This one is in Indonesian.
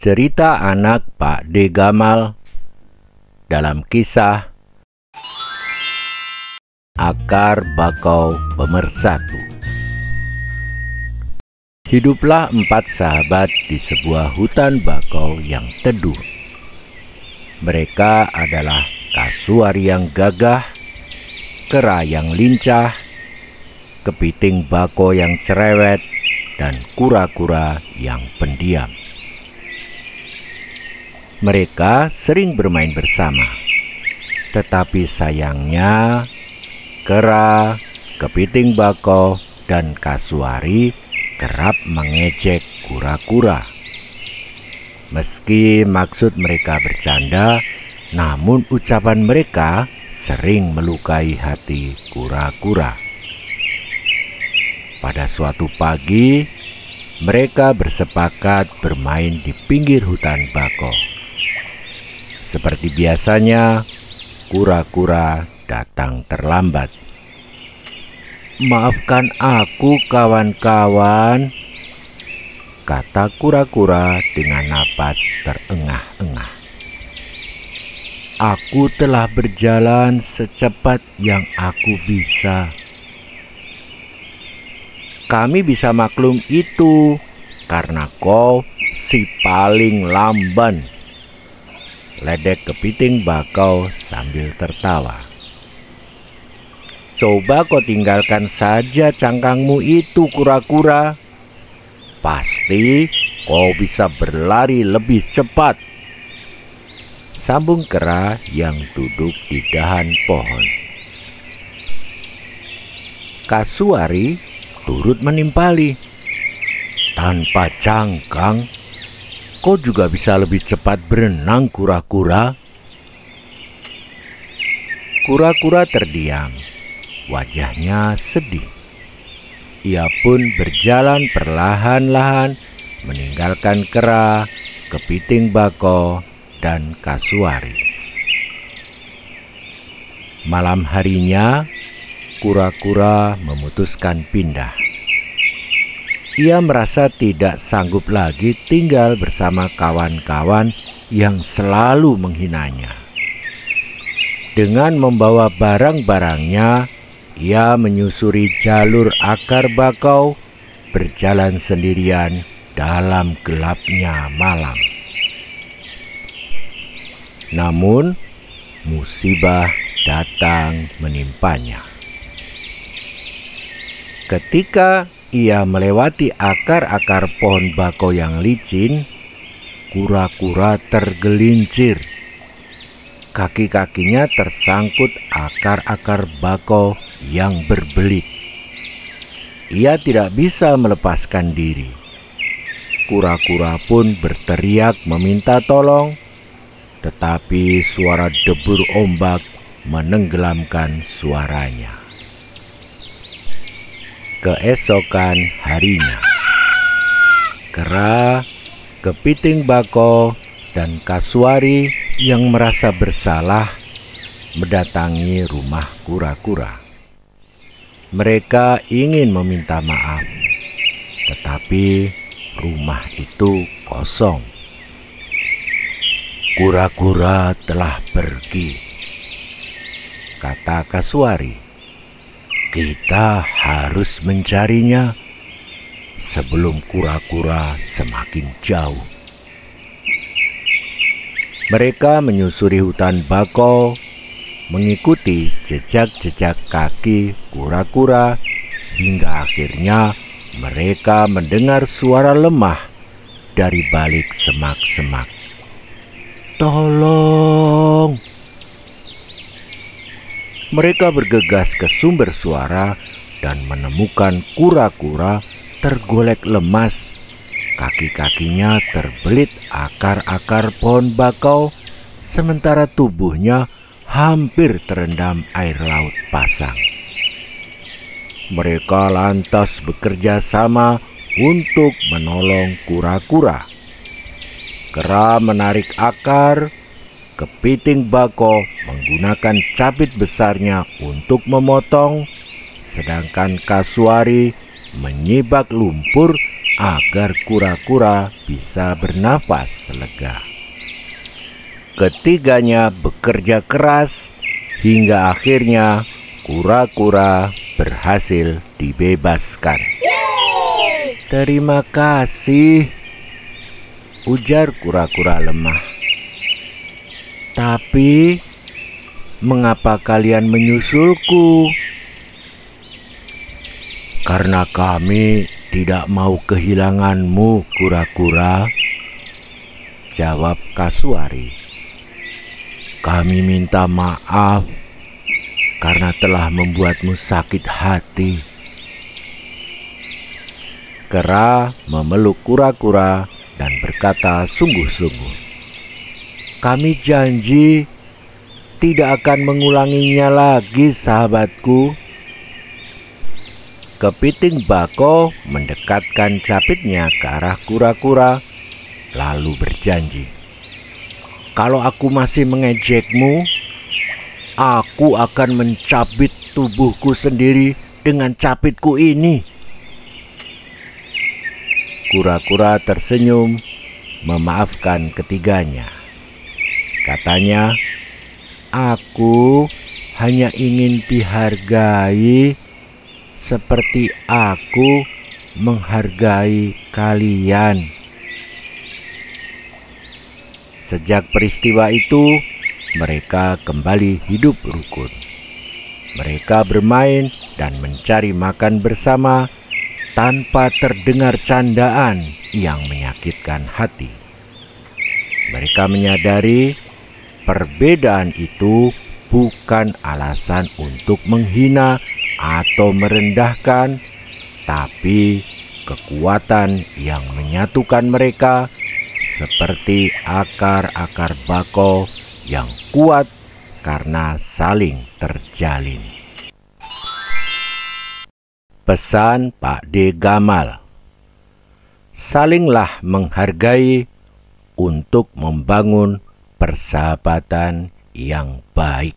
Cerita anak Pak D. Gamal dalam kisah Akar Bakau Pemersatu. Hiduplah 4 sahabat di sebuah hutan bakau yang teduh. Mereka adalah Kasuari yang gagah, Kera yang lincah, Kepiting Bakau yang cerewet, dan Kura-kura yang pendiam. Mereka sering bermain bersama, tetapi sayangnya Kera, Kepiting Bakau, dan Kasuari kerap mengejek Kura-kura. Meski maksud mereka bercanda, namun ucapan mereka sering melukai hati Kura-kura. Pada suatu pagi, mereka bersepakat bermain di pinggir hutan bakau. Seperti biasanya, Kura-kura datang terlambat. "Maafkan aku, kawan-kawan," kata Kura-kura dengan napas terengah-engah. "Aku telah berjalan secepat yang aku bisa." "Kami bisa maklum itu karena kau si paling lamban," ledek Kepiting Bakau sambil tertawa. "Coba kau tinggalkan saja cangkangmu itu, Kura-kura. Pasti kau bisa berlari lebih cepat," sambung Kera yang duduk di dahan pohon. Kasuari turut menimpali. "Tanpa cangkang, kau juga bisa lebih cepat berenang, Kura-kura." Kura-kura terdiam, wajahnya sedih. Ia pun berjalan perlahan-lahan meninggalkan Kera, Kepiting Bakau, dan Kasuari. Malam harinya, Kura-kura memutuskan pindah. Ia merasa tidak sanggup lagi tinggal bersama kawan-kawan yang selalu menghinanya. Dengan membawa barang-barangnya, ia menyusuri jalur akar bakau, berjalan sendirian dalam gelapnya malam. Namun, musibah datang menimpanya. Ketika ia melewati akar-akar pohon bakau yang licin, Kura-kura tergelincir. Kaki-kakinya tersangkut akar-akar bakau yang berbelit. Ia tidak bisa melepaskan diri. Kura-kura pun berteriak meminta tolong, tetapi suara debur ombak menenggelamkan suaranya. Keesokan harinya, Kera, Kepiting Bakau, dan Kasuari yang merasa bersalah mendatangi rumah Kura-kura. Mereka ingin meminta maaf, tetapi rumah itu kosong. "Kura-kura telah pergi," kata Kasuari. "Kita harus mencarinya sebelum Kura-kura semakin jauh." Mereka menyusuri hutan bakau, mengikuti jejak-jejak kaki Kura-kura, hingga akhirnya mereka mendengar suara lemah dari balik semak-semak. "Tolong!" Mereka bergegas ke sumber suara dan menemukan Kura-kura tergolek lemas. Kaki-kakinya terbelit akar-akar pohon bakau, sementara tubuhnya hampir terendam air laut pasang. Mereka lantas bekerja sama untuk menolong Kura-kura. Kera menarik akar, Kepiting Bakau menggunakan capit besarnya untuk memotong, sedangkan Kasuari menyibak lumpur agar kura-kura bisa bernafas lega. Ketiganya bekerja keras hingga akhirnya kura-kura berhasil dibebaskan. "Terima kasih," ujar kura-kura lemah. "Tapi mengapa kalian menyusulku?" "Karena kami tidak mau kehilanganmu, kura-kura," jawab kasuari. "Kami minta maaf karena telah membuatmu sakit hati." Kera memeluk kura-kura dan berkata sungguh-sungguh, "Kami janji tidak akan mengulanginya lagi, sahabatku." Kepiting bako mendekatkan capitnya ke arah kura-kura, lalu berjanji, "Kalau aku masih mengejekmu, aku akan mencabit tubuhku sendiri dengan capitku ini." Kura-kura tersenyum memaafkan ketiganya. Katanya, "Aku hanya ingin dihargai seperti aku menghargai kalian." Sejak peristiwa itu, mereka kembali hidup rukun. Mereka bermain dan mencari makan bersama tanpa terdengar candaan yang menyakitkan hati. Mereka menyadari perbedaan itu bukan alasan untuk menghina atau merendahkan, tapi kekuatan yang menyatukan mereka seperti akar-akar bako yang kuat karena saling terjalin. Pesan Pak D. Gamal: salinglah menghargai untuk membangun persahabatan yang baik.